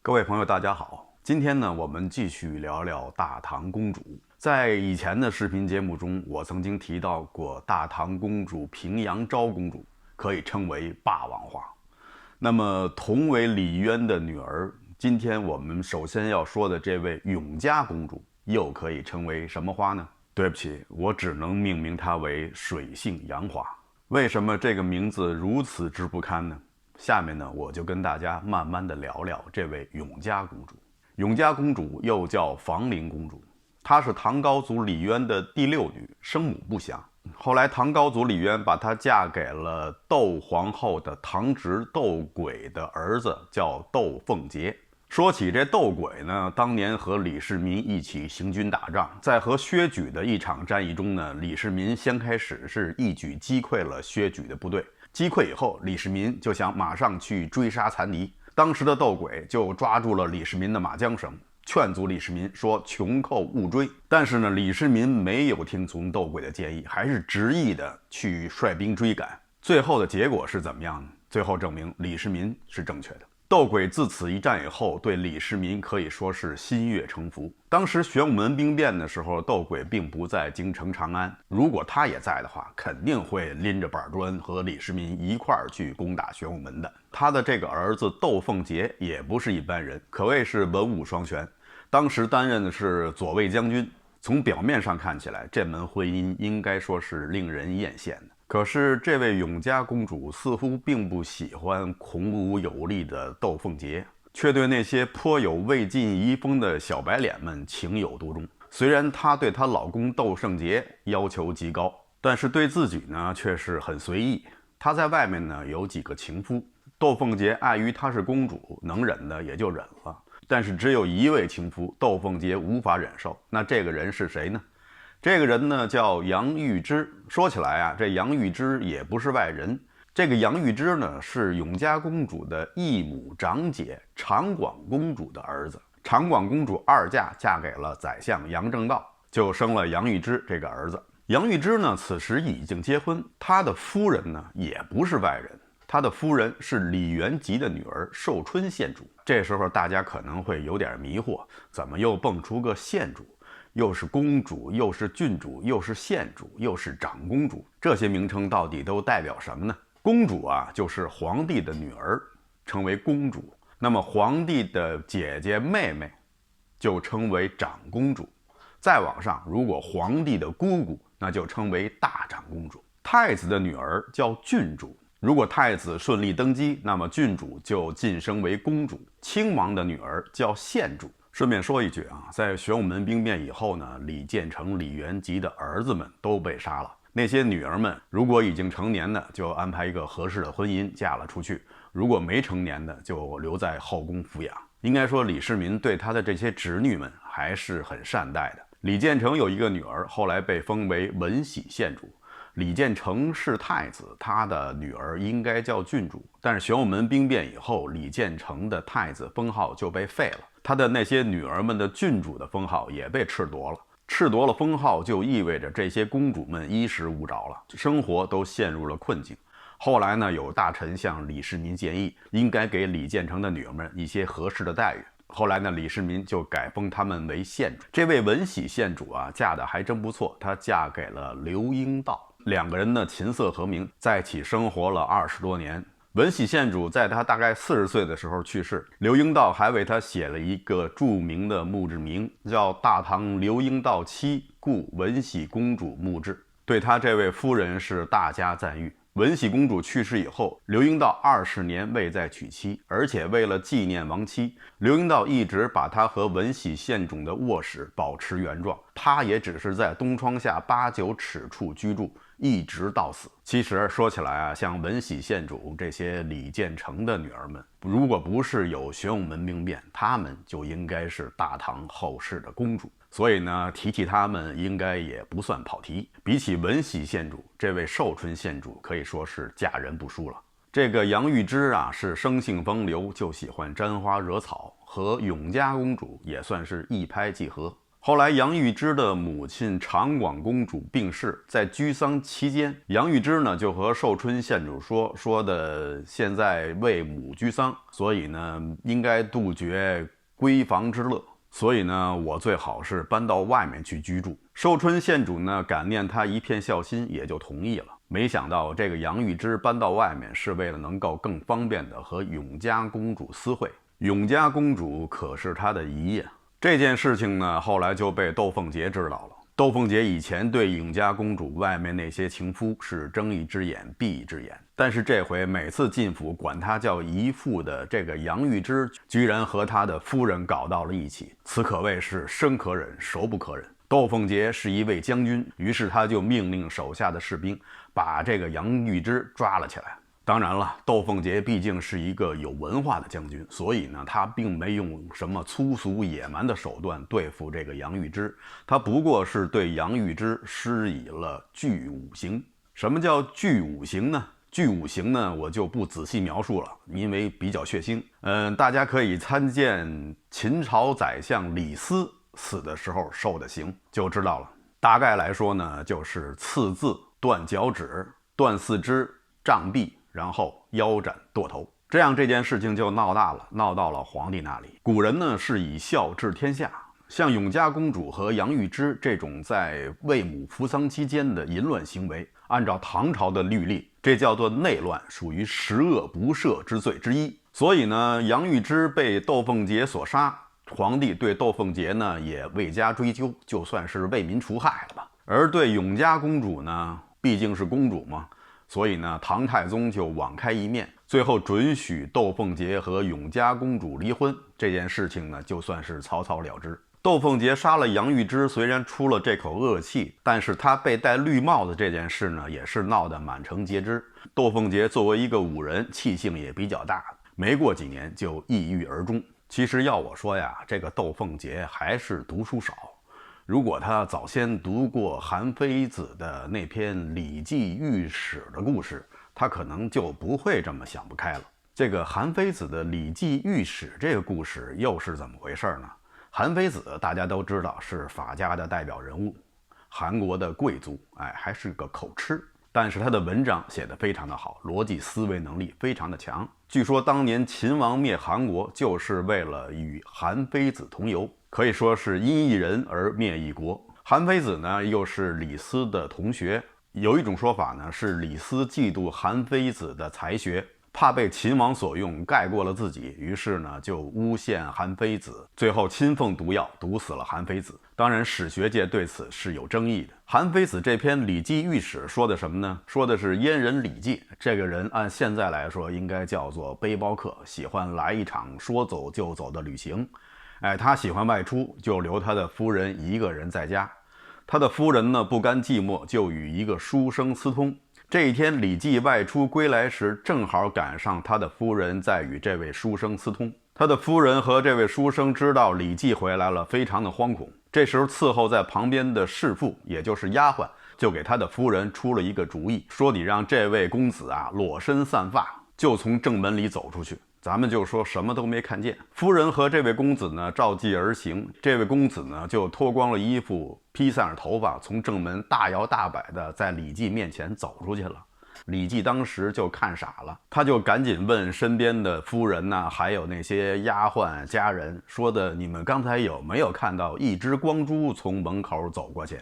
各位朋友，大家好。今天呢，我们继续聊聊大唐公主。在以前的视频节目中，我曾经提到过，大唐公主平阳昭公主可以称为霸王花。那么，同为李渊的女儿，今天我们首先要说的这位永嘉公主，又可以称为什么花呢？对不起，我只能命名她为水性杨花。为什么这个名字如此之不堪呢？下面呢，我就跟大家慢慢的聊聊这位永嘉公主。永嘉公主又叫房陵公主，她是唐高祖李渊的第六女，生母不详。后来唐高祖李渊把她嫁给了窦皇后的堂侄窦轨的儿子，叫窦凤杰。说起这窦轨呢，当年和李世民一起行军打仗，在和薛举的一场战役中呢，李世民先开始是一举击溃了薛举的部队。击溃以后，李世民就想马上去追杀残敌。当时的窦轨就抓住了李世民的马缰绳，劝阻李世民说穷寇勿追。但是呢，李世民没有听从窦轨的建议，还是执意的去率兵追赶。最后的结果是怎么样呢？最后证明李世民是正确的。窦轨自此一战以后，对李世民可以说是心悦诚服。当时玄武门兵变的时候，窦轨并不在京城长安，如果他也在的话，肯定会拎着板砖和李世民一块儿去攻打玄武门的。他的这个儿子窦凤杰也不是一般人，可谓是文武双全，当时担任的是左卫将军。从表面上看起来，这门婚姻应该说是令人艳羡的。可是这位永嘉公主似乎并不喜欢孔武有力的窦凤杰，却对那些颇有魏晋遗风的小白脸们情有独钟。虽然她对她老公窦胜杰要求极高，但是对自己呢却是很随意。她在外面呢有几个情夫，窦凤杰碍于她是公主，能忍的也就忍了，但是只有一位情夫窦凤杰无法忍受。那这个人是谁呢？这个人呢叫杨玉芝。说起来啊，这杨玉芝也不是外人。这个杨玉芝呢是永嘉公主的义母长姐长广公主的儿子。长广公主二嫁嫁给了宰相杨正道，就生了杨玉芝这个儿子。杨玉芝呢此时已经结婚，他的夫人呢也不是外人，他的夫人是李元吉的女儿寿春县主。这时候大家可能会有点迷惑，怎么又蹦出个县主？又是公主，又是郡主，又是县主，又是长公主，这些名称到底都代表什么呢？公主啊，就是皇帝的女儿，称为公主。那么皇帝的姐姐妹妹就称为长公主。再往上，如果皇帝的姑姑，那就称为大长公主。太子的女儿叫郡主，如果太子顺利登基，那么郡主就晋升为公主。亲王的女儿叫县主。顺便说一句啊，在玄武门兵变以后呢，李建成、李元吉的儿子们都被杀了。那些女儿们如果已经成年的，就安排一个合适的婚姻嫁了出去；如果没成年的，就留在后宫抚养。应该说，李世民对他的这些侄女们还是很善待的。李建成有一个女儿，后来被封为文喜县主。李建成是太子，他的女儿应该叫郡主。但是玄武门兵变以后，李建成的太子封号就被废了，他的那些女儿们的郡主的封号也被褫夺了。褫夺了封号，就意味着这些公主们衣食无着了，生活都陷入了困境。后来呢，有大臣向李世民建议，应该给李建成的女儿们一些合适的待遇。后来呢，李世民就改封他们为县主。这位文喜县主啊，嫁的还真不错，她嫁给了刘英道。两个人呢琴瑟和鸣，在一起生活了20多年。文喜县主在他大概40岁的时候去世，刘英道还为他写了一个著名的墓志铭，叫《大唐刘英道妻故文喜公主墓志》，对他这位夫人是大加赞誉。文喜公主去世以后，刘英道20年未再娶妻，而且为了纪念亡妻，刘英道一直把他和文喜县主的卧室保持原状，他也只是在东窗下8、9尺处居住，一直到死。其实说起来啊，像文喜县主这些李建成的女儿们，如果不是有玄武门兵变，她们就应该是大唐后世的公主。所以呢，提起她们应该也不算跑题。比起文喜县主，这位寿春县主可以说是嫁人不淑了。这个杨玉芝啊，是生性风流，就喜欢沾花惹草，和永嘉公主也算是一拍即合。后来杨玉芝的母亲长广公主病逝，在居丧期间，杨玉芝呢就和寿春县主说的现在为母居丧，所以呢应该杜绝闺房之乐，所以呢我最好是搬到外面去居住。寿春县主呢感念他一片孝心，也就同意了。没想到这个杨玉芝搬到外面是为了能够更方便的和永嘉公主私会。永嘉公主可是他的姨呀。这件事情呢，后来就被窦凤杰知道了。窦凤杰以前对永嘉公主外面那些情夫是睁一只眼闭一只眼，但是这回每次进府管他叫姨父的这个杨玉芝，居然和他的夫人搞到了一起，此可谓是生可忍，熟不可忍。窦凤杰是一位将军，于是他就命令手下的士兵把这个杨玉芝抓了起来。当然了，窦凤杰毕竟是一个有文化的将军，所以呢，他并没用什么粗俗野蛮的手段对付这个杨玉芝，他不过是对杨玉芝施以了具五刑。什么叫具五刑呢？具五刑呢，我就不仔细描述了，因为比较血腥。大家可以参见秦朝宰相李斯死的时候受的刑就知道了。大概来说呢，就是刺字、断脚趾、断四肢、杖毙，然后腰斩剁头，这样这件事情就闹大了，闹到了皇帝那里。古人呢是以孝治天下，像永嘉公主和杨玉芝这种在为母扶丧期间的淫乱行为，按照唐朝的律例，这叫做内乱，属于十恶不赦之罪之一。所以呢，杨玉芝被窦凤杰所杀，皇帝对窦凤杰呢也未加追究，就算是为民除害了吧。而对永嘉公主呢，毕竟是公主嘛，所以呢，唐太宗就网开一面，最后准许窦凤杰和永嘉公主离婚。这件事情呢，就算是草草了之。窦凤杰杀了杨玉芝，虽然出了这口恶气，但是他被戴绿帽子这件事呢，也是闹得满城皆知。窦凤杰作为一个武人，气性也比较大，没过几年就抑郁而终。其实要我说呀，这个窦凤杰还是读书少。如果他早先读过韩非子的那篇《礼记御史》的故事，他可能就不会这么想不开了。这个韩非子的《礼记御史》这个故事又是怎么回事呢？韩非子大家都知道是法家的代表人物，韩国的贵族，还是个口吃，但是他的文章写得非常的好，逻辑思维能力非常的强。据说当年秦王灭韩国就是为了与韩非子同游，可以说是因一人而灭一国。韩非子呢又是李斯的同学，有一种说法呢是李斯嫉妒韩非子的才学，怕被秦王所用盖过了自己，于是呢就诬陷韩非子，最后亲奉毒药毒死了韩非子。当然史学界对此是有争议的。韩非子这篇《礼记御史》说的什么呢？说的是阉人李绩，这个人按现在来说应该叫做背包客，喜欢来一场说走就走的旅行。他喜欢外出，就留他的夫人一个人在家。他的夫人呢不甘寂寞，就与一个书生私通。这一天李绩外出归来时，正好赶上他的夫人在与这位书生私通。他的夫人和这位书生知道李绩回来了，非常的惶恐。这时候伺候在旁边的侍妇，也就是丫鬟，就给他的夫人出了一个主意，说你让这位公子裸身散发，就从正门里走出去，咱们就说什么都没看见。夫人和这位公子呢照计而行，这位公子呢就脱光了衣服，披散着头发，从正门大摇大摆的在李绩面前走出去了。李绩当时就看傻了，他就赶紧问身边的夫人呢，还有那些丫鬟家人说的，你们刚才有没有看到一只光珠从门口走过去？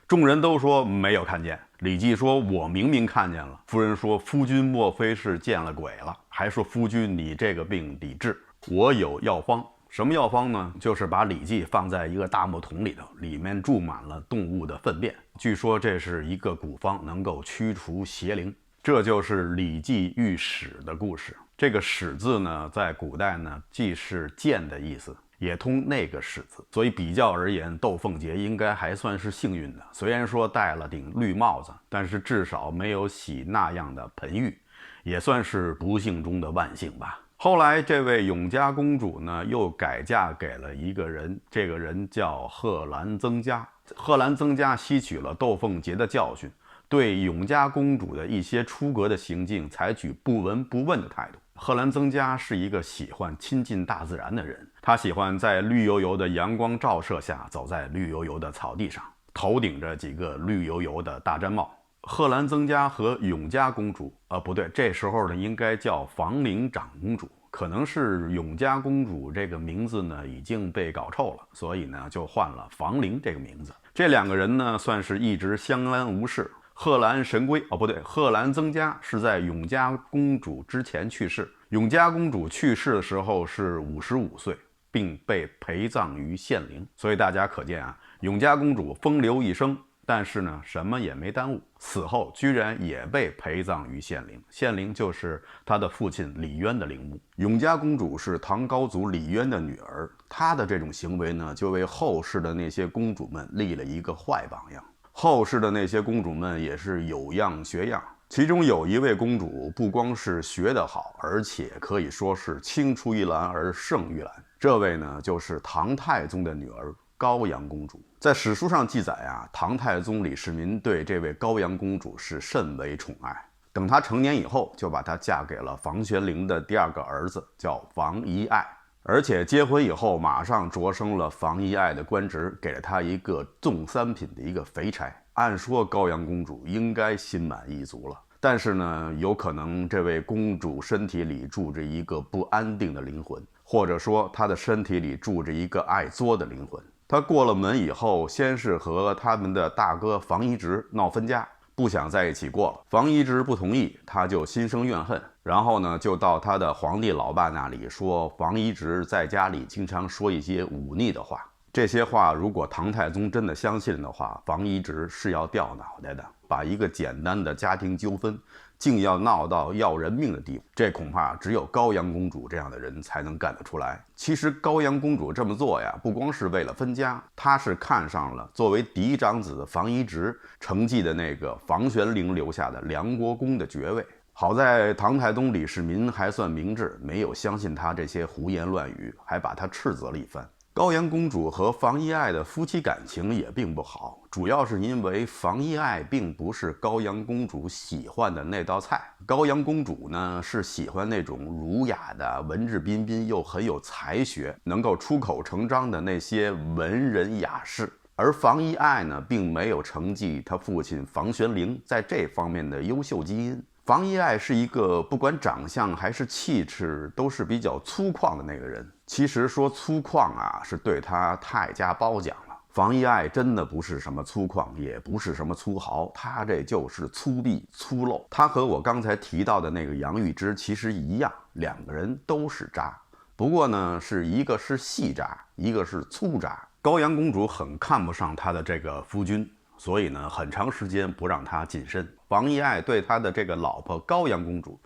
众人都说没有看见。李绩说，我明明看见了。夫人说，夫君莫非是见了鬼了？还说，夫君你这个病得治，我有药方。什么药方呢？就是把李绩放在一个大木桶里头，里面注满了动物的粪便，据说这是一个古方，能够驱除邪灵。这就是礼记御史的故事。这个史字呢，在古代呢既是剑的意思，也通那个史字，所以比较而言，窦凤杰应该还算是幸运的。虽然说戴了顶绿帽子，但是至少没有洗那样的盆浴，也算是不幸中的万幸吧。后来这位永嘉公主呢，又改嫁给了一个人，这个人叫贺兰曾家。贺兰曾家吸取了窦凤杰的教训，对永嘉公主的一些出格的行径采取不闻不问的态度。贺兰曾家是一个喜欢亲近大自然的人，他喜欢在绿油油的阳光照射下走在绿油油的草地上，头顶着几个绿油油的大毡帽。贺兰曾家和永嘉公主，不对，这时候呢应该叫房陵长公主，可能是永嘉公主这个名字呢已经被搞臭了，所以呢就换了房陵这个名字。这两个人呢算是一直相安无事。贺兰神龟，不对，贺兰曾家是在永嘉公主之前去世。永嘉公主去世的时候是55岁，并被陪葬于献陵。所以大家可见啊，永嘉公主风流一生，但是呢，什么也没耽误，死后居然也被陪葬于献陵。献陵就是她的父亲李渊的陵墓。永嘉公主是唐高祖李渊的女儿，她的这种行为呢，就为后世的那些公主们立了一个坏榜样。后世的那些公主们也是有样学样，其中有一位公主不光是学得好，而且可以说是青出于蓝而胜于蓝。这位呢，就是唐太宗的女儿高阳公主。在史书上记载啊，唐太宗李世民对这位高阳公主是甚为宠爱。等她成年以后，就把她嫁给了房玄龄的第二个儿子，叫房遗爱。而且结婚以后，马上擢升了房遗爱的官职，给了她一个重三品的一个肥差。按说高阳公主应该心满意足了，但是呢，有可能这位公主身体里住着一个不安定的灵魂，或者说她的身体里住着一个爱作的灵魂。她过了门以后，先是和他们的大哥房遗直闹分家，不想在一起过了。房遗直不同意，他就心生怨恨，然后呢，就到他的皇帝老爸那里说房遗直在家里经常说一些忤逆的话。这些话如果唐太宗真的相信的话，房遗直是要掉脑袋的，把一个简单的家庭纠纷竟要闹到要人命的地步，这恐怕只有高阳公主这样的人才能干得出来。其实高阳公主这么做呀，不光是为了分家，她是看上了作为嫡长子的房遗直承继的那个房玄龄留下的梁国公的爵位。好在唐太宗李世民还算明智，没有相信他这些胡言乱语，还把他斥责了一番。高阳公主和房遗爱的夫妻感情也并不好，主要是因为房遗爱并不是高阳公主喜欢的那道菜。高阳公主呢，是喜欢那种儒雅的、文质彬彬又很有才学、能够出口成章的那些文人雅士。而房遗爱呢，并没有承继他父亲房玄龄在这方面的优秀基因。房遗爱是一个不管长相还是气质都是比较粗犷的那个人。其实说粗犷啊，是对他太加褒奖了。房遗爱真的不是什么粗犷，也不是什么粗豪，他这就是粗鄙粗陋。他和我刚才提到的那个杨玉芝其实一样，两个人都是渣，不过呢，是一个是细渣，一个是粗渣。高阳公主很看不上他的这个夫君，所以呢，很长时间不让他近身。房遗爱对他的这个老婆高阳公主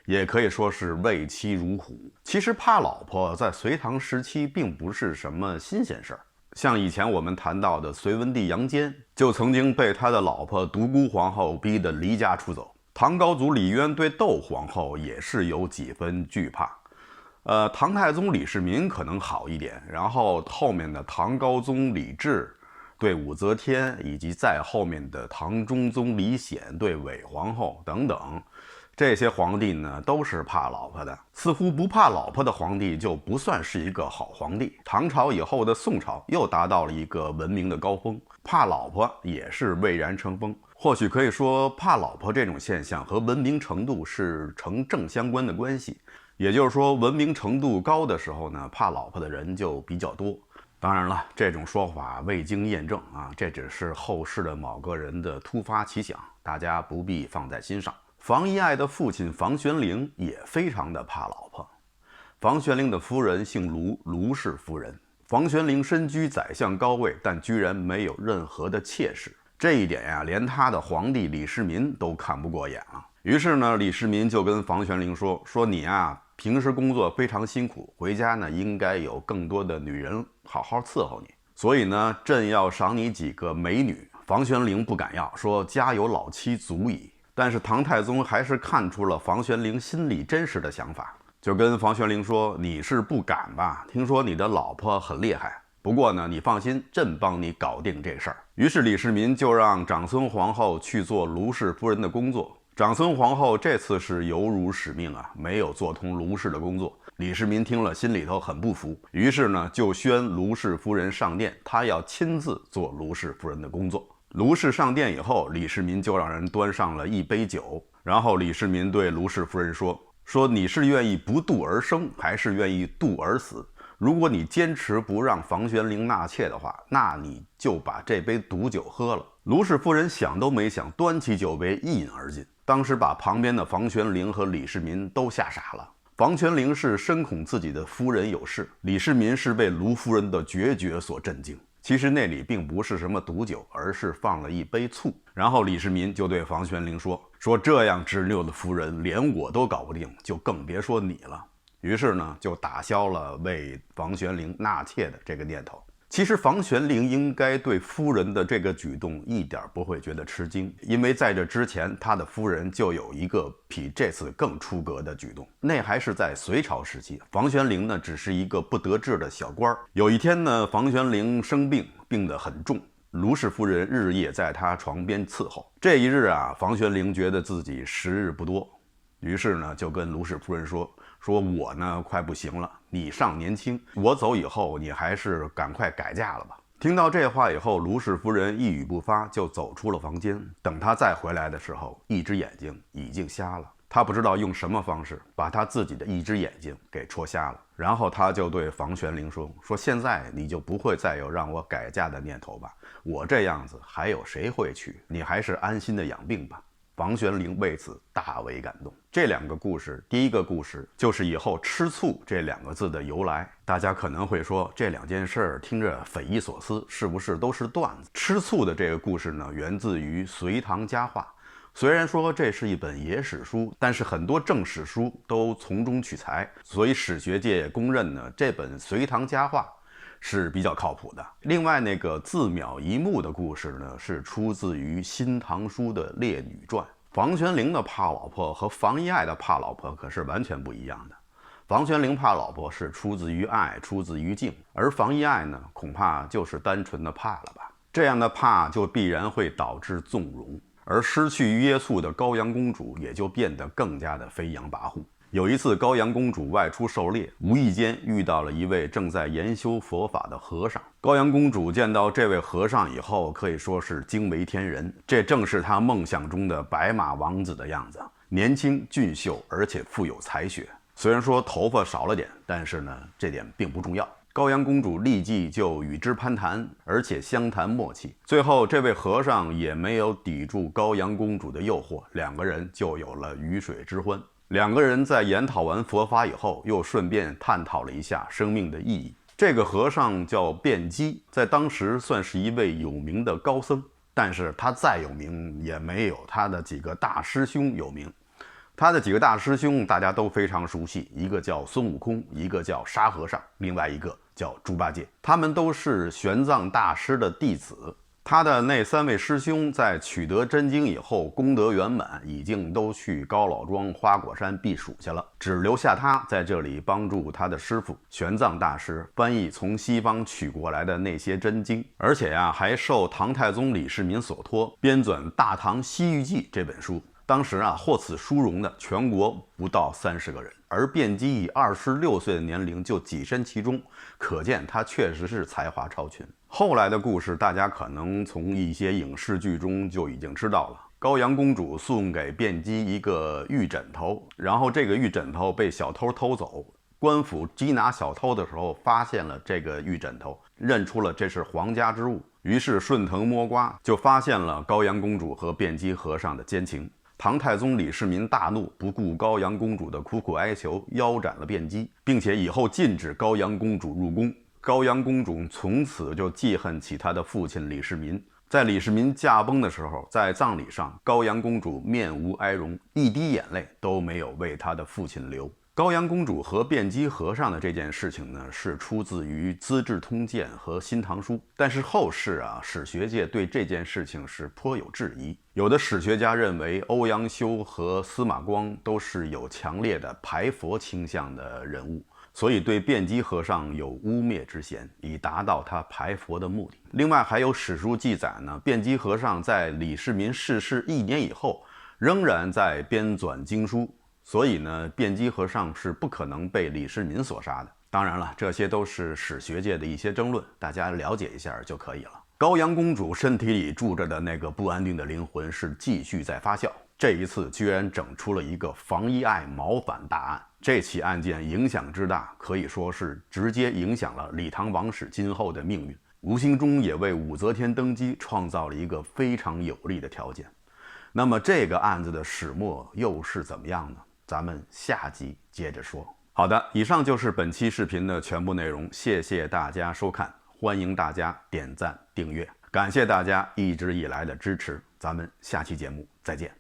也可以说是畏妻如虎。其实怕老婆在隋唐时期并不是什么新鲜事儿，像以前我们谈到的隋文帝杨坚，就曾经被他的老婆独孤皇后逼得离家出走。唐高祖李渊对窦皇后也是有几分惧怕。唐太宗李世民可能好一点，然后后面的唐高宗李治对武则天，以及在后面的唐中宗李显对韦皇后等等，这些皇帝呢都是怕老婆的。似乎不怕老婆的皇帝就不算是一个好皇帝。唐朝以后的宋朝又达到了一个文明的高峰，怕老婆也是蔚然成风。或许可以说，怕老婆这种现象和文明程度是成正相关的关系。也就是说，文明程度高的时候呢，怕老婆的人就比较多。当然了，这种说法未经验证啊，这只是后世的某个人的突发奇想，大家不必放在心上。房遗爱的父亲房玄龄也非常的怕老婆。房玄龄的夫人姓卢，卢氏夫人。房玄龄身居宰相高位，但居然没有任何的妾室，这一点呀，连他的皇帝李世民都看不过眼了。于是呢，李世民就跟房玄龄说你啊，平时工作非常辛苦，回家呢应该有更多的女人好好伺候你，所以呢，朕要赏你几个美女。房玄龄不敢要，说家有老妻足矣。但是唐太宗还是看出了房玄龄心里真实的想法，就跟房玄龄说，你是不敢吧？听说你的老婆很厉害，不过呢，你放心，朕帮你搞定这事儿。于是李世民就让长孙皇后去做卢氏夫人的工作，长孙皇后这次是有辱使命啊，没有做通卢氏的工作。李世民听了心里头很不服，于是呢就宣卢氏夫人上殿，他要亲自做卢氏夫人的工作。卢氏上殿以后，李世民就让人端上了一杯酒，然后李世民对卢氏夫人说你是愿意不渡而生，还是愿意渡而死？如果你坚持不让房玄龄纳妾的话，那你就把这杯毒酒喝了。卢氏夫人想都没想，端起酒杯一饮而尽，当时把旁边的房玄龄和李世民都吓傻了。房玄龄是深恐自己的夫人有事，李世民是被卢夫人的决绝所震惊。其实那里并不是什么毒酒，而是放了一杯醋。然后李世民就对房玄龄说这样执拗的夫人连我都搞不定，就更别说你了。于是呢就打消了为房玄龄纳妾的这个念头。其实房玄龄应该对夫人的这个举动一点不会觉得吃惊，因为在这之前他的夫人就有一个比这次更出格的举动，那还是在隋朝时期。房玄龄呢只是一个不得志的小官，有一天呢房玄龄生病，病得很重，卢氏夫人日夜在他床边伺候。这一日啊，房玄龄觉得自己时日不多，于是呢就跟卢氏夫人说我呢快不行了，你尚年轻，我走以后你还是赶快改嫁了吧。听到这话以后，卢氏夫人一语不发，就走出了房间。等她再回来的时候，一只眼睛已经瞎了。她不知道用什么方式把她自己的一只眼睛给戳瞎了。然后她就对房玄龄说现在你就不会再有让我改嫁的念头吧？我这样子还有谁会娶？你还是安心的养病吧。房玄龄为此大为感动。这两个故事，第一个故事就是以后吃醋这两个字的由来。大家可能会说，这两件事儿听着匪夷所思，是不是都是段子？吃醋的这个故事呢，源自于《隋唐佳话》。虽然说这是一本野史书，但是很多正史书都从中取材，所以史学界公认呢，这本《隋唐佳话》是比较靠谱的。另外那个自渺一目的故事呢，是出自于《新唐书》的《列女传》。房玄龄的怕老婆和房遗爱的怕老婆可是完全不一样的。房玄龄怕老婆是出自于爱，出自于敬，而房遗爱呢，恐怕就是单纯的怕了吧。这样的怕就必然会导致纵容，而失去约束的高阳公主也就变得更加的飞扬跋扈。有一次，高阳公主外出狩猎，无意间遇到了一位正在研修佛法的和尚。高阳公主见到这位和尚以后，可以说是惊为天人。这正是她梦想中的白马王子的样子，年轻俊秀，而且富有才学。虽然说头发少了点，但是呢，这点并不重要。高阳公主立即就与之攀谈，而且相谈默契。最后，这位和尚也没有抵住高阳公主的诱惑，两个人就有了鱼水之欢。两个人在研讨完佛法以后，又顺便探讨了一下生命的意义。这个和尚叫辩机，在当时算是一位有名的高僧，但是他再有名也没有他的几个大师兄有名。他的几个大师兄大家都非常熟悉，一个叫孙悟空，一个叫沙和尚，另外一个叫猪八戒。他们都是玄奘大师的弟子。他的那三位师兄在取得真经以后，功德圆满，已经都去高老庄、花果山避暑去了，只留下他在这里帮助他的师父玄奘大师翻译从西方取过来的那些真经，而且还受唐太宗李世民所托，编纂《大唐西域记》这本书。当时获此殊荣的全国不到30个人，而辩机以26岁的年龄就跻身其中，可见他确实是才华超群。后来的故事大家可能从一些影视剧中就已经知道了。高阳公主送给辩机一个玉枕头，然后这个玉枕头被小偷偷走。官府缉拿小偷的时候发现了这个玉枕头，认出了这是皇家之物，于是顺藤摸瓜就发现了高阳公主和辩机和尚的奸情。唐太宗李世民大怒，不顾高阳公主的苦苦哀求，腰斩了辩机，并且以后禁止高阳公主入宫。高阳公主从此就记恨起她的父亲李世民。在李世民驾崩的时候，在葬礼上，高阳公主面无哀容，一滴眼泪都没有为她的父亲流。高阳公主和辩机和尚的这件事情呢，是出自于《资治通鉴》和《新唐书》，但是后世史学界对这件事情是颇有质疑。有的史学家认为欧阳修和司马光都是有强烈的排佛倾向的人物，所以对辩机和尚有污蔑之嫌，以达到他排佛的目的。另外还有史书记载呢，辩机和尚在李世民逝世1年以后，仍然在编纂经书，所以呢，辩机和尚是不可能被李世民所杀的。当然了，这些都是史学界的一些争论，大家了解一下就可以了。高阳公主身体里住着的那个不安定的灵魂是继续在发酵，这一次居然整出了一个房遗爱谋反大案。这起案件影响之大，可以说是直接影响了李唐王室今后的命运，无形中也为武则天登基创造了一个非常有利的条件。那么这个案子的始末又是怎么样呢？咱们下集接着说。好的，以上就是本期视频的全部内容，谢谢大家收看，欢迎大家点赞订阅，感谢大家一直以来的支持，咱们下期节目再见。